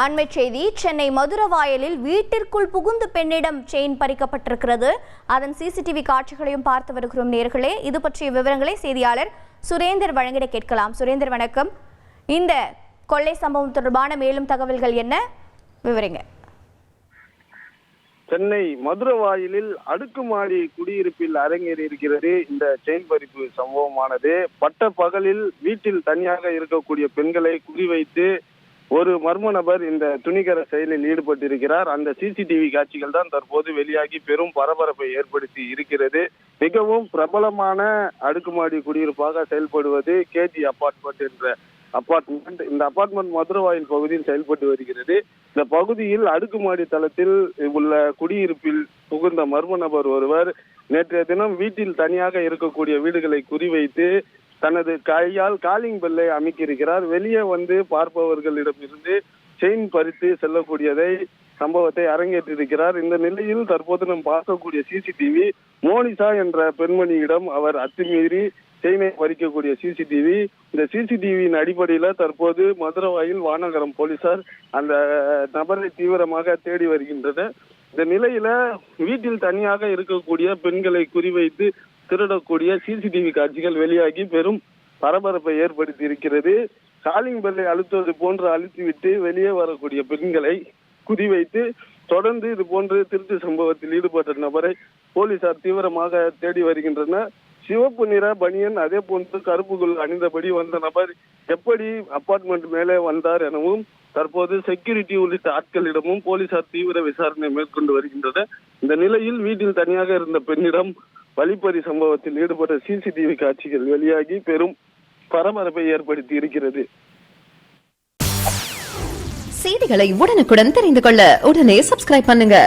அண்மை செய்தி, சென்னை மதுரவாயலில் வீட்டிற்குள் புகுந்து பெண்ணிடம் செயின் பறிக்கப்பட்டிருக்கிறது. அதன் சிசிடிவி காட்சிகளையும் பார்த்து வருகிறோம் நேர்களே. இது பற்றிய விவரங்களை செய்தியாளர் சுரேந்தர் வழங்கிட கேட்கலாம். சுரேந்தர் வணக்கம். இந்த கொள்ளை சம்பவம் தொடர்பான மேலும் தகவல்கள் என்ன, விவரிங்க. சென்னை மதுரவாயலில் அடுக்குமாடி குடியிருப்பில் அரங்கேறி இருக்கிறது இந்த செயின் பறிப்பு சம்பவமானது. பட்ட பகலில் வீட்டில் தனியாக இருக்கக்கூடிய பெண்களை குறிவைத்து ஒரு மர்ம நபர் இந்த துணிகர செயலில் ஈடுபட்டிருக்கிறார். அந்த சிசிடிவி காட்சிகள் தான் தற்போது வெளியாகி பெரும் பரபரப்பை ஏற்படுத்தி இருக்கிறது. மிகவும் பிரபலமான அடுக்குமாடி குடியிருப்பாக செயல்படுவது கேஜி அபார்ட்மெண்ட் என்ற அபார்ட்மெண்ட். இந்த அபார்ட்மெண்ட் மதுரவாயல் பகுதியில் செயல்பட்டு வருகிறது. இந்த பகுதியில் அடுக்குமாடி தளத்தில் உள்ள குடியிருப்பில் புகுந்த மர்ம நபர் ஒருவர் நேற்றைய தினம் வீட்டில் தனியாக இருக்கக்கூடிய வீடுகளை குறிவைத்து தனது கையால் காலிங் பெல்லை அமைக்கியிருக்கிறார். வெளியே வந்து பார்ப்பவர்களிடமிருந்து செயின் பறித்து செல்லக்கூடியதை சம்பவத்தை அரங்கேற்றிருக்கிறார். இந்த நிலையில் தற்போது நாம் பார்க்கக்கூடிய சிசிடிவி மோனிஷா என்ற பெண்மணியிடம் அவர் அத்துமீறி செயினை பறிக்கக்கூடிய சிசிடிவி. இந்த சிசிடிவியின் அடிப்படையில தற்போது மதுரவாயல் வானகரம் போலீசார் அந்த நபரை தீவிரமாக தேடி வருகின்றனர். இந்த நிலையில வீட்டில் தனியாக இருக்கக்கூடிய பெண்களை குறிவைத்து திருடக்கூடிய சிசிடிவி காட்சிகள் வெளியாகி பெரும் பரபரப்பை ஏற்படுத்தி இருக்கிறது. காலிங் பெல்லை அழுத்துவது போன்று அழுத்திவிட்டு வெளியே வரக்கூடிய பெண்களை குறிவைத்து தொடர்ந்து இது போன்று திருட்டு சம்பவத்தில் ஈடுபட்ட நபரை போலீசார் தீவிரமாக தேடி வருகின்றனர். சிவப்பு நிற பனியன் அதே போன்று கருப்புக்குள் அணிந்தபடி வந்த நபர் எப்படி அபார்ட்மெண்ட் மேலே வந்தார் எனவும் தற்போது செக்யூரிட்டி உள்ளிட்ட ஆட்களிடமும் போலீசார் தீவிர விசாரணை மேற்கொண்டு வருகின்றனர். இந்த நிலையில் வீட்டில் தனியாக இருந்த பெண்ணிடம் வழிப்பறி சம்பவத்தில் ஈடுபட்ட சிசிடிவி காட்சிகள் வெளியாகி பெரும் பரபரப்பை ஏற்படுத்தி இருக்கிறது. செய்திகளை உடனுக்குடன் தெரிந்து கொள்ள உடனே சப்ஸ்கிரைப் பண்ணுங்க.